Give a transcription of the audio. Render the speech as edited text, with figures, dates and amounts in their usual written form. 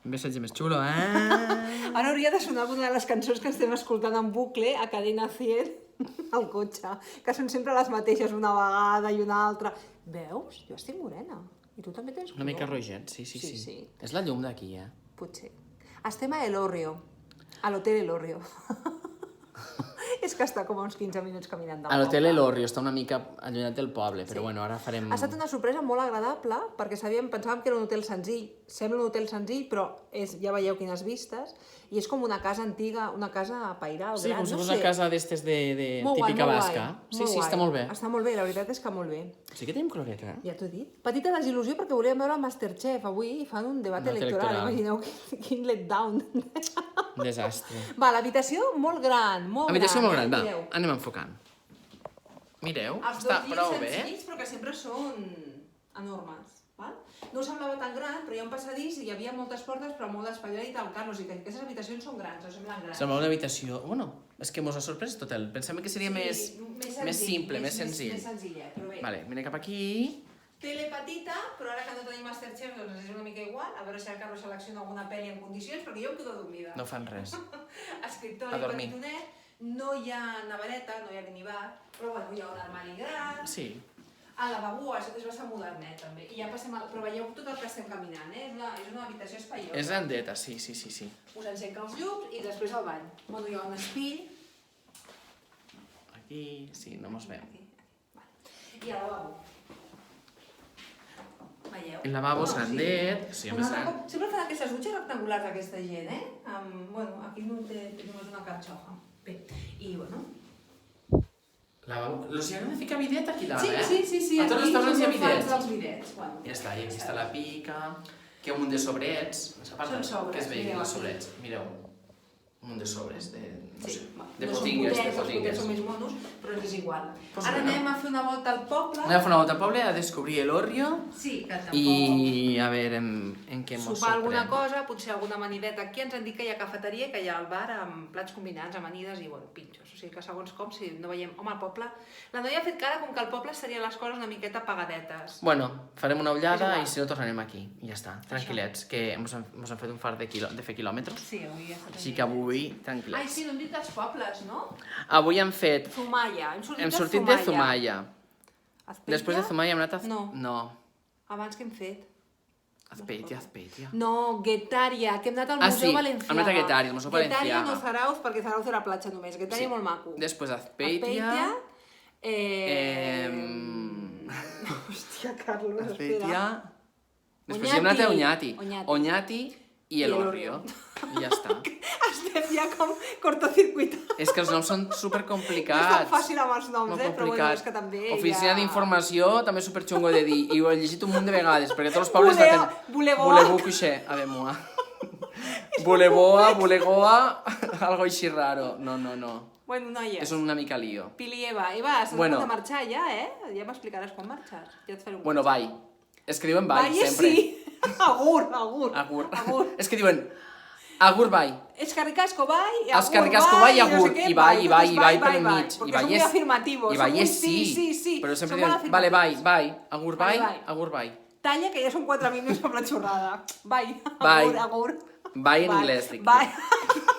Un missatge més xulo, Ara hauria de sonar una de les cançons que estem escoltant en bucle a Cadena 100 al cotxe, que són sempre les mateixes una vegada i una altra. Veus? Jo estic morena. I tu també tens color. Una mica roget, sí. És la llum d'aquí, Potser. Estem a Elorrio, a l'hotel Elorrio. És que està com a uns 15 minuts caminant del a l'hotel poble. Elorrio està una mica allunyat del poble, però bueno, ara farem... Ha estat una sorpresa molt agradable, perquè pensàvem que era un hotel senzill. Sembla un hotel senzill, però ja veieu quines vistes. I és com una casa antiga, una casa pairal, Sí, gran, com si no fos sé. una casa d'estes de Molt guai, típica molt basca. guai, Sí, molt guai. està molt bé. Està molt bé, la veritat és que molt bé. Sí que tenim coloreta, Ja t'ho he dit. Petita desil·lusió perquè volíem veure el Masterchef avui i fan un debat electoral. Imagineu quin letdown. Desastre. Va, l'habitació molt gran, molt gran. Habitació molt gran, va, Mireu. anem enfocant. Mireu, Els està dos prou llits bé. senzills, però que sempre són enormes. Val? No semblava tan gran, però hi ha un passadís i hi havia moltes portes, però molt d'espai. Ja dit el Carlos, i que aquestes habitacions són grans, no semblen grans. Sembla una habitació... Bueno, és que mos ha sorprès tot el... Pensem que seria més simple, més senzill. Més senzilla, però bé. Vale, mira cap aquí. Tele petita, però ara que no tenim Masterchef, doncs és una mica igual. A veure si el Carlos selecciona alguna pel·li en condicions, perquè jo em quedo dormida. No fan res. Escriptori A dormir. petitonet, no hi ha nevereta, no hi ha minibar, però bueno, hi ha un armari gran. Sí. El lavabo és bastant modernet, també. I ja passem al... Però veieu tot el que estem caminant, eh? És una habitació espaiosa. És grandeta, sí. Us encenca els llums i després al bany. Bueno, hi ha un espill. Aquí, sí, no mos veiem. Vale. I el lavabo. Veieu? El lavabo és grandet, sí, més gran. Sempre fan aquestes dutxes rectangulars aquesta gent, eh? Bueno, aquí no té només una carxofa. Bé, i bueno... Lavabo... Los hi han de ficar bidet aquí dalt, Sí, eh? sí. A tots els restaurants hi ha bidets. dels bidets. Bueno, Ja està, i aquí està la pica, que hi ha un munt de sobrets. Són sobres, que es veien mireu els aquí. sobrets. Mireu, un munt de sobres, de, no sé, de no són potingues, potets, de els potets potingues. són més monos, però ens és igual. Pues Ara bueno. anem a fer una volta al poble. Anem a fer una volta al poble a descobrir l'Orrio Sí, que tampoc... i a veure en què mos Sopar alguna sorprèn. cosa, potser alguna amanideta. Aquí ens han dit que hi ha cafeteria, que hi ha el bar amb plats combinats, amanides i, bueno, pinxos. O sigui que segons com, si no veiem... Home, el poble... La noia ha fet cara com que al poble serien les coses una miqueta apagadetes. Bueno, farem una ullada És igual. i si no tornarem aquí. I ja està, tranquil·lets, que mos han fet un fart de fer quilòmetres. Sí, avui ja està. Així que avui, Ai, tranquil·lets. sí, no hem dit dels pobles, no? Avui hem fet... Zumaya. Hem sortit de Zumaya. Azpeitia? Després de Zumaya hem anat a... No. Abans que hem fet? Azpeitia. No, Guetaria, que hem anat al Ah, Museu sí, Valenciaga. hem anat a Guetaria, al Museu Guetaria Valenciaga. no Zarauz, perquè Zarauz era platja només. Guetaria molt maco. Després Azpeitia. Hòstia, Carlos, Azpeitia. espera. Després hem anat a Oñati. Oñati. Oñati i l'Orrio. I ja està. Estem ja com cortocircuitat. És que els noms són No és tan supercomplicats. fàcil amb els noms, Molt però bueno, complicat. és que també Oficina ja... d'informació, també superxungo de dir. I ho he llegit un munt de vegades, perquè tots els pobles Voleboa. Volebou cuixer, a ver, mua. Bulegoa, algo així raro. No. Bueno, noies. És una mica lío. Pili i Eva. Eva, has Bueno. de marxar ja, eh? Ja m'explicaràs quan marxes. Ja et faré un... Bueno, bye. És que diuen bye, Valle sempre. sí. Agur. Agur. És que diuen agur, bye. Escarricasco, bye. i Escarricasco, bye, i no sé agur. què, I bye per bye, mig. Perquè són muy afirmativos. I són bye muy sí. Però sempre Són molt diuen, vale, bye, afirmatius. bye. Agur, Vale, bye, bye. agur, bye. Talla, que ja són 4 minuts amb la xorrada. Bye. Bye. Agur. Bye en anglès, dic. Bye.